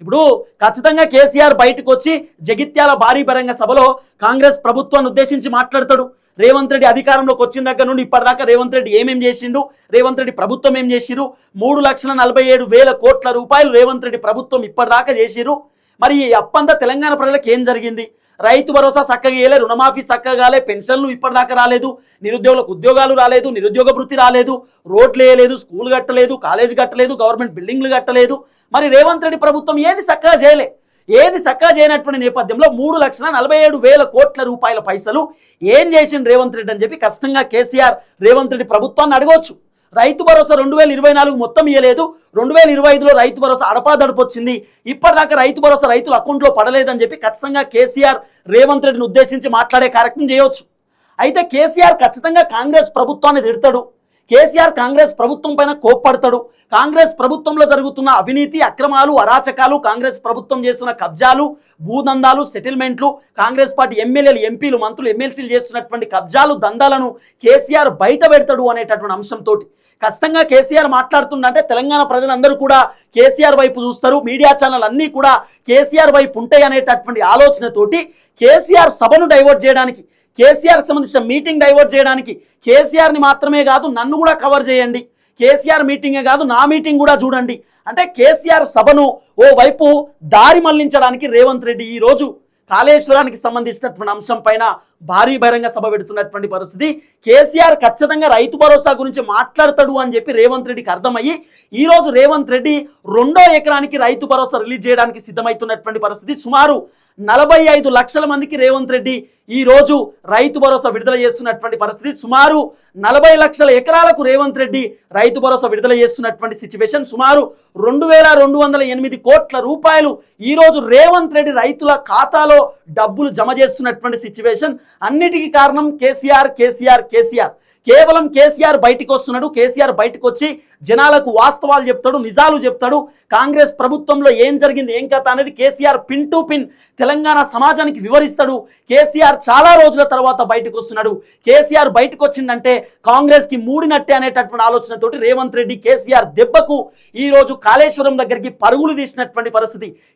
ఇప్పుడు ఖచ్చితంగా కేసీఆర్ బయటకు వచ్చి జగిత్యాల భారీ బహిరంగ సభలో కాంగ్రెస్ ప్రభుత్వాన్ని ఉద్దేశించి మాట్లాడతాడు. రేవంత్ రెడ్డి అధికారంలోకి వచ్చిన దగ్గర నుండి ఇప్పటిదాకా రేవంత్ రెడ్డి ఏమేం చేసిండు, రేవంత్ రెడ్డి ప్రభుత్వం ఏం చేసిరు, 3,47,000 కోట్ల రూపాయలు రేవంత్ రెడ్డి ప్రభుత్వం ఇప్పటిదాకా చేసిరు. మరి ఈ అప్పంతా తెలంగాణ ప్రజలకు ఏం జరిగింది? రైతు భరోసా చక్కగా వేయలే, రుణమాఫీ చక్కగా కాలే, పెన్షన్లు ఇప్పటిదాకా రాలేదు, నిరుద్యోగులకు ఉద్యోగాలు రాలేదు, నిరుద్యోగ భృతి రాలేదు, రోడ్లు వేయలేదు, స్కూల్ కట్టలేదు, కాలేజీ కట్టలేదు, గవర్నమెంట్ బిల్డింగ్లు కట్టలేదు. మరి రేవంత్ రెడ్డి ప్రభుత్వం ఏది చక్కగా చేయలే. ఏది చక్కగా చేయనటువంటి నేపథ్యంలో 3,47,000 కోట్ల రూపాయల పైసలు ఏం చేసిండు రేవంత్ రెడ్డి అని చెప్పి ఖచ్చితంగా కేసీఆర్ రేవంత్ రెడ్డి ప్రభుత్వాన్ని అడగవచ్చు. రైతు భరోసా 2024 మొత్తం ఇవ్వలేదు, 2025లో రైతు భరోసా అడపాదడపు వచ్చింది, ఇప్పటిదాకా రైతు భరోసా రైతుల అకౌంట్లో పడలేదని చెప్పి ఖచ్చితంగా కేసీఆర్ రేవంత్ రెడ్డిని ఉద్దేశించి మాట్లాడే కార్యక్రమం చేయవచ్చు. అయితే కేసీఆర్ ఖచ్చితంగా కాంగ్రెస్ ప్రభుత్వాన్ని తిడతాడు, కేసీఆర్ కాంగ్రెస్ ప్రభుత్వం పైన కోప్పడతాడు. కాంగ్రెస్ ప్రభుత్వంలో జరుగుతున్న అవినీతి, అక్రమాలు, అరాచకాలు, కాంగ్రెస్ ప్రభుత్వం చేస్తున్న కబ్జాలు, భూదందాలు, సెటిల్మెంట్లు, కాంగ్రెస్ పార్టీ ఎమ్మెల్యేలు, ఎంపీలు, మంత్రులు, ఎమ్మెల్సీలు చేస్తున్నటువంటి కబ్జాలు, దందాలను కేసీఆర్ బయట పెడతాడు అనేటటువంటి అంశంతో ఖచ్చితంగా కేసీఆర్ మాట్లాడుతుందంటే తెలంగాణ ప్రజలందరూ కూడా కేసీఆర్ వైపు చూస్తారు, మీడియా ఛానల్ అన్నీ కూడా కేసీఆర్ వైపు ఉంటాయి అనేటటువంటి ఆలోచనతోటి కేసీఆర్ సభను డైవర్ట్ చేయడానికి, కేసీఆర్కి సంబంధించిన మీటింగ్ డైవర్ట్ చేయడానికి, కేసీఆర్ని మాత్రమే కాదు నన్ను కూడా కవర్ చేయండి, కేసీఆర్ మీటింగే కాదు నా మీటింగ్ కూడా చూడండి అంటే కేసీఆర్ సభను ఓ వైపు దారి మళ్లించడానికి రేవంత్ రెడ్డి ఈరోజు కాళేశ్వరానికి సంబంధించినటువంటి అంశం పైన భారీ బహిరంగ సభ పెడుతున్నటువంటి పరిస్థితి. కేసీఆర్ ఖచ్చితంగా రైతు భరోసా గురించి మాట్లాడతాడు అని చెప్పి రేవంత్ రెడ్డికి అర్థమయ్యి ఈరోజు రేవంత్ రెడ్డి 2వ ఎకరానికి రైతు భరోసా రిలీజ్ చేయడానికి సిద్ధమవుతున్నటువంటి పరిస్థితి. సుమారు 45 లక్షల మందికి రేవంత్ రెడ్డి ఈరోజు రైతు భరోసా విడుదల చేస్తున్నటువంటి పరిస్థితి. సుమారు 40 లక్షల ఎకరాలకు రేవంత్ రెడ్డి రైతు భరోసా విడుదల చేస్తున్నటువంటి సిచ్యువేషన్. సుమారు 2,208 కోట్ల రూపాయలు ఈరోజు రేవంత్ రెడ్డి రైతుల ఖాతాలో డబ్బులు జమ చేస్తున్నటువంటి సిచ్యువేషన్. అన్నిటికీ కారణం కేసీఆర్, కేసీఆర్, కేసీఆర్. కేవలం కేసీఆర్ బయటికి వస్తున్నాడు, కేసీఆర్ బయటకు వచ్చి జనాలకు వాస్తవాలు చెప్తాడు, నిజాలు చెప్తాడు. కాంగ్రెస్ ప్రభుత్వంలో ఏం జరిగింది, ఏం కథ అనేది KCR pin to pin Telangana సమాజానికి వివరిస్తాడు. కేసీఆర్ చాలా రోజుల తర్వాత బయటకు వస్తున్నాడు. కేసీఆర్ బయటకు వచ్చిందంటే కాంగ్రెస్కి మూడినట్టే అనేటటువంటి ఆలోచనతోటి రేవంత్ రెడ్డి కేసీఆర్ దెబ్బకు ఈరోజు కాళేశ్వరం దగ్గరికి పరుగులు తీసినటువంటి పరిస్థితి.